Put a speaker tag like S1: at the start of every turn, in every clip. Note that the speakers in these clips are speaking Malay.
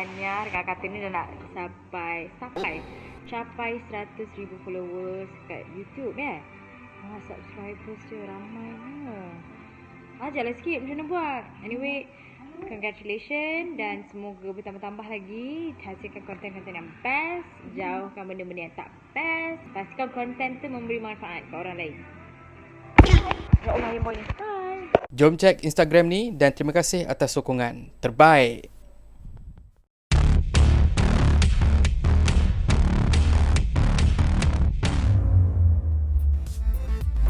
S1: tahniah. Rekan kata ni dah nak capai 100,000 followers kat YouTube ya. Subscribers dia ramainya. Ajarlah sikit macam mana buat. Anyway, congratulations dan semoga bertambah-tambah lagi. Hasilkan konten-konten yang best. Jauhkan benda-benda yang tak best. Pastikan konten tu memberi manfaat ke orang lain. Ya Allah, yang boleh. Bye.
S2: Jom cek Instagram ni dan terima kasih atas sokongan. Terbaik.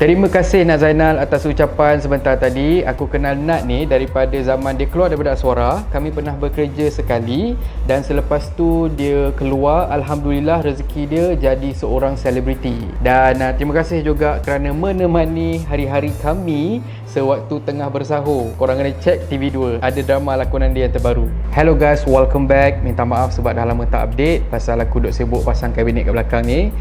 S2: Terima kasih Nat Zainal atas ucapan sebentar tadi. Aku kenal Nat ni daripada zaman dia keluar daripada Suara. Kami pernah bekerja sekali dan selepas tu dia keluar. Alhamdulillah rezeki dia jadi seorang selebriti. Dan terima kasih juga kerana menemani hari-hari kami sewaktu tengah bersahur. Korang kena cek TV2. Ada drama lakonan dia yang terbaru. Hello guys, welcome back. Minta maaf sebab dah lama tak update pasal aku duk sibuk pasang kabinet kat belakang ni.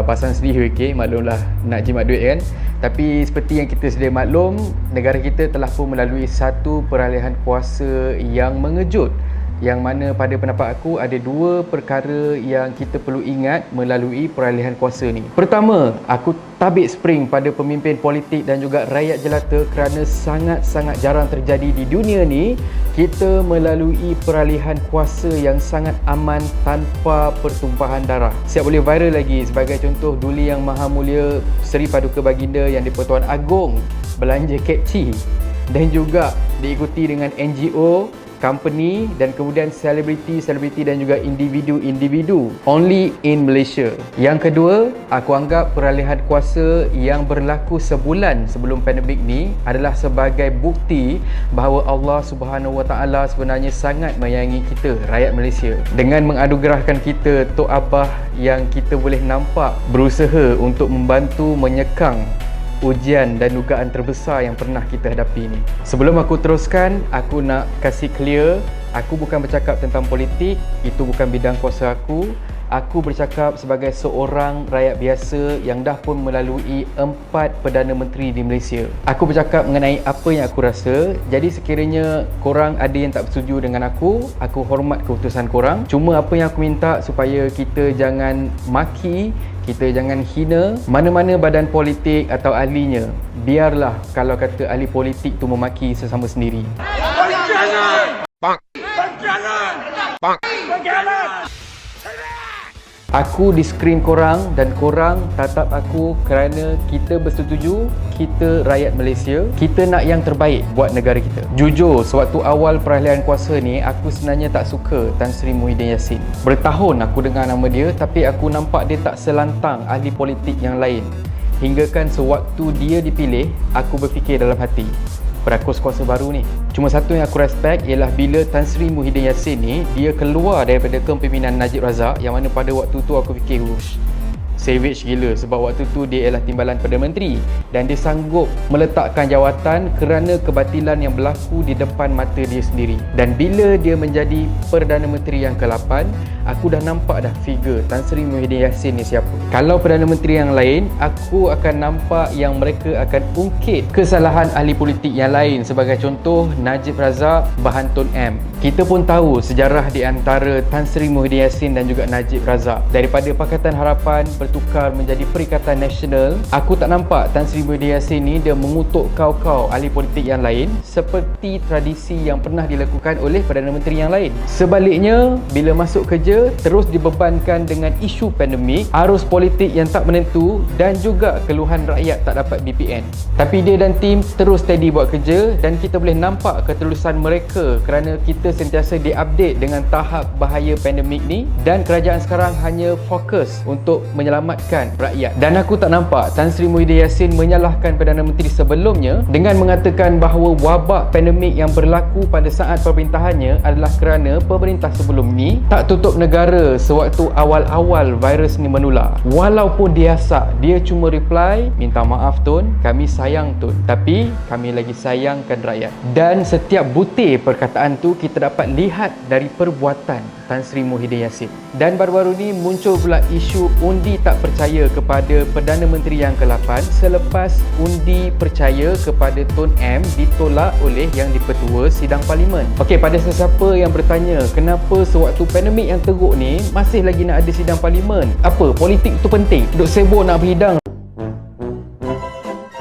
S2: Pasang sendiri, okay? Maklumlah nak jimat duit kan. Tapi seperti yang kita sedia maklum, negara kita telah pun melalui satu peralihan kuasa yang mengejut, yang mana pada pendapat aku ada dua perkara yang kita perlu ingat melalui peralihan kuasa ni. Pertama, aku tabik spring pada pemimpin politik dan juga rakyat jelata kerana sangat-sangat jarang terjadi di dunia ni kita melalui peralihan kuasa yang sangat aman tanpa pertumpahan darah. Siap boleh viral lagi. Sebagai contoh, Duli Yang Maha Mulia Seri Paduka Baginda Yang di-Pertuan Agong belanja kepci dan juga diikuti dengan NGO, company dan kemudian selebriti dan juga individu only in Malaysia. Yang kedua, aku anggap peralihan kuasa yang berlaku sebulan sebelum pandemik ni adalah sebagai bukti bahawa Allah Subhanahu Wa Taala sebenarnya sangat menyayangi kita, rakyat Malaysia, dengan menganugerahkan kita Tok Abah yang kita boleh nampak berusaha untuk membantu menyekang ujian dan dugaan terbesar yang pernah kita hadapi ni. Sebelum aku teruskan, aku nak kasih clear, aku bukan bercakap tentang politik, itu bukan bidang kuasa aku. Aku bercakap sebagai seorang rakyat biasa yang dah pun melalui 4 Perdana Menteri di Malaysia. Aku bercakap mengenai apa yang aku rasa. Jadi sekiranya korang ada yang tak bersetuju dengan aku hormat keputusan korang. Cuma apa yang aku minta supaya kita jangan maki, kita jangan hina mana-mana badan politik atau ahlinya. Biarlah kalau kata ahli politik tu memaki sesama sendiri. Aku di skrin korang dan korang tatap aku kerana kita bersetuju, kita rakyat Malaysia, kita nak yang terbaik buat negara kita. Jujur, sewaktu awal peralihan kuasa ni, aku sebenarnya tak suka Tan Sri Muhyiddin Yassin. Bertahun aku dengar nama dia, tapi aku nampak dia tak selantang ahli politik yang lain. Hinggakan sewaktu dia dipilih, aku berfikir dalam hati, perakus kuasa baru ni. Cuma satu yang aku respect ialah bila Tan Sri Muhyiddin Yassin ni dia keluar daripada kepimpinan Najib Razak, yang mana pada waktu tu aku fikir savage gila sebab waktu tu dia ialah timbalan Perdana Menteri dan dia sanggup meletakkan jawatan kerana kebatilan yang berlaku di depan mata dia sendiri. Dan bila dia menjadi Perdana Menteri yang ke-8, aku dah nampak dah figure Tan Sri Muhyiddin Yassin ni siapa. Kalau Perdana Menteri yang lain, aku akan nampak yang mereka akan ungkit kesalahan ahli politik yang lain. Sebagai contoh, Najib Razak, Bahantun M. Kita pun tahu sejarah di antara Tan Sri Muhyiddin Yassin dan juga Najib Razak. Daripada Pakatan Harapan bertukar menjadi Perikatan Nasional, aku tak nampak Tan Sri Muhyiddin Yassin ni dia mengutuk kau-kau ahli politik yang lain seperti tradisi yang pernah dilakukan oleh Perdana Menteri yang lain. Sebaliknya, bila masuk kerja terus dibebankan dengan isu pandemik, arus politik yang tak menentu dan juga keluhan rakyat tak dapat BPN. Tapi dia dan tim terus steady buat kerja dan kita boleh nampak ketulusan mereka kerana kita sentiasa diupdate dengan tahap bahaya pandemik ni dan kerajaan sekarang hanya fokus untuk menyelamatkan rakyat. Dan aku tak nampak Tan Sri Muhyiddin Yassin menyalahkan Perdana Menteri sebelumnya dengan mengatakan bahawa wabak pandemik yang berlaku pada saat pemerintahannya adalah kerana pemerintah sebelum ni tak tutup negara sewaktu awal-awal virus ni menular. Walaupun dia asak, dia cuma reply, minta maaf Tun, kami sayang Tun, tapi kami lagi sayangkan rakyat. Dan setiap butir perkataan tu kita dapat lihat dari perbuatan Tan Sri Muhyiddin Yassin. Dan baru-baru ni muncul pula isu undi tak percaya kepada Perdana Menteri yang ke-8 selepas undi percaya kepada Tun M ditolak oleh Yang di-Pertua Sidang Parlimen. Okey, pada sesiapa yang bertanya kenapa sewaktu pandemik yang teruk ni masih lagi nak ada sidang parlimen? Apa? Politik tu penting? Duk sibuk nak berhidang,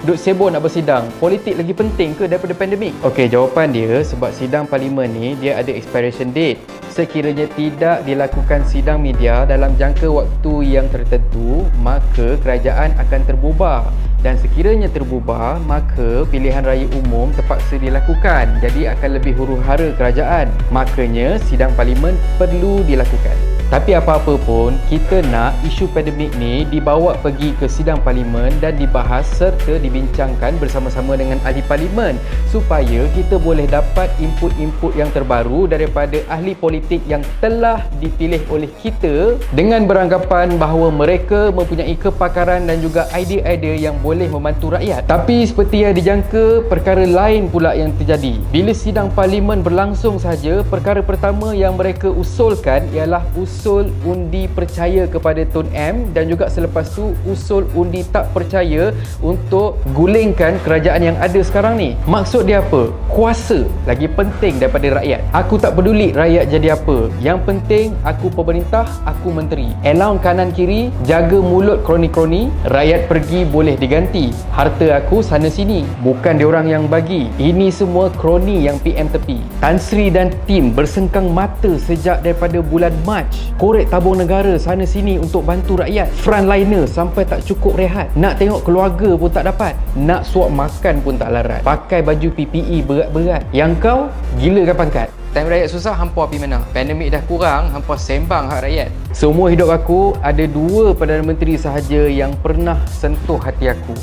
S2: duk sibuk nak bersidang, politik lagi penting ke daripada pandemik? Okey, jawapan dia sebab sidang parlimen ni dia ada expiration date. Sekiranya tidak dilakukan sidang media dalam jangka waktu yang tertentu, maka kerajaan akan terbubar. Dan sekiranya terbubar, maka pilihan raya umum terpaksa dilakukan. Jadi akan lebih huru-hara kerajaan. Makanya sidang parlimen perlu dilakukan. Tapi apa-apa pun, kita nak isu pandemik ni dibawa pergi ke sidang parlimen dan dibahas serta dibincangkan bersama-sama dengan ahli parlimen supaya kita boleh dapat input-input yang terbaru daripada ahli politik yang telah dipilih oleh kita dengan beranggapan bahawa mereka mempunyai kepakaran dan juga idea-idea yang boleh membantu rakyat. Tapi seperti yang dijangka, perkara lain pula yang terjadi. Bila sidang parlimen berlangsung saja, perkara pertama yang mereka usulkan ialah usul undi percaya kepada Tun M dan juga selepas tu usul undi tak percaya untuk gulingkan kerajaan yang ada sekarang ni. Maksud dia apa? Kuasa lagi penting daripada rakyat. Aku tak peduli rakyat jadi apa. Yang penting aku pemerintah, aku menteri. Allowance kanan kiri, jaga mulut kroni-kroni, rakyat pergi boleh diganti. Harta aku sana sini. Bukan diorang yang bagi. Ini semua kroni yang PM tepi. Tan Sri dan tim bersengkang mata sejak daripada bulan Mac. Korek tabung negara sana sini untuk bantu rakyat. Frontliner sampai tak cukup rehat. Nak tengok keluarga pun tak dapat. Nak suap makan pun tak larat. Pakai baju PPE berat-berat. Yang kau gilakan pangkat. Time rakyat susah, hampa pergi mana? Pandemik dah kurang, hampa sembang hak rakyat. Seumur hidup aku, ada 2 Perdana Menteri sahaja yang pernah sentuh hati aku.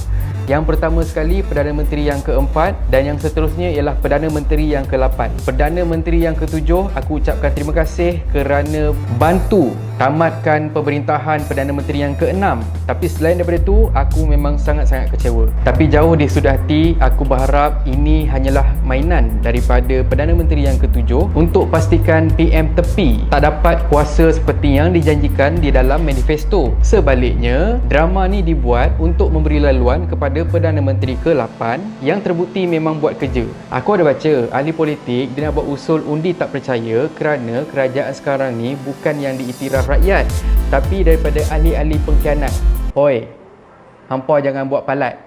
S2: Yang pertama sekali Perdana Menteri yang ke-4 dan yang seterusnya ialah Perdana Menteri yang ke-8. Perdana Menteri yang ke-7, aku ucapkan terima kasih kerana bantu tamatkan pemerintahan Perdana Menteri yang ke-6. Tapi selain daripada itu, aku memang sangat-sangat kecewa. Tapi jauh di sudut hati, aku berharap ini hanyalah mainan daripada Perdana Menteri yang ke-7 untuk pastikan PM tepi tak dapat kuasa seperti yang dijanjikan di dalam manifesto. Sebaliknya, drama ni dibuat untuk memberi laluan kepada Perdana Menteri ke-8 yang terbukti memang buat kerja. Aku ada baca ahli politik dia nak buat usul undi tak percaya kerana kerajaan sekarang ni bukan yang diiktiraf rakyat, tapi daripada ahli-ahli pengkhianat. Hoi, hampa jangan buat palat.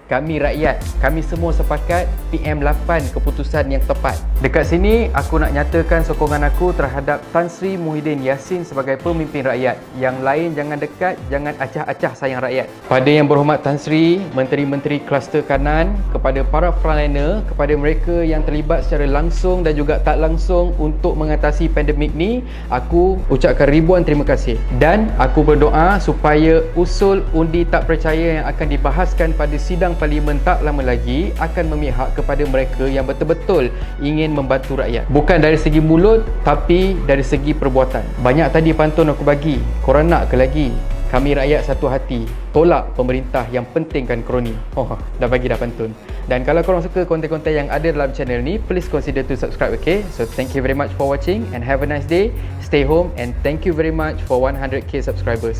S2: Kami rakyat, kami semua sepakat PM8 keputusan yang tepat. Dekat sini, aku nak nyatakan sokongan aku terhadap Tan Sri Muhyiddin Yassin sebagai pemimpin rakyat. Yang lain jangan dekat, jangan acah-acah sayang rakyat. Pada yang berhormat Tan Sri, menteri-menteri kluster kanan, kepada para frontliner, kepada mereka yang terlibat secara langsung dan juga tak langsung untuk mengatasi pandemik ni, aku ucapkan ribuan terima kasih. Dan aku berdoa supaya usul undi tak percaya yang akan dibahaskan pada sidang parlimen tak lama lagi akan memihak kepada mereka yang betul-betul ingin membantu rakyat. Bukan dari segi mulut, tapi dari segi perbuatan. Banyak tadi pantun aku bagi. Korang nak ke lagi? Kami rakyat satu hati. Tolak pemerintah yang pentingkan kroni. Oh, dah bagi dah pantun. Dan kalau korang suka konten-konten yang ada dalam channel ni, please consider to subscribe, okay? So thank you very much for watching and have a nice day. Stay home and thank you very much for 100k subscribers.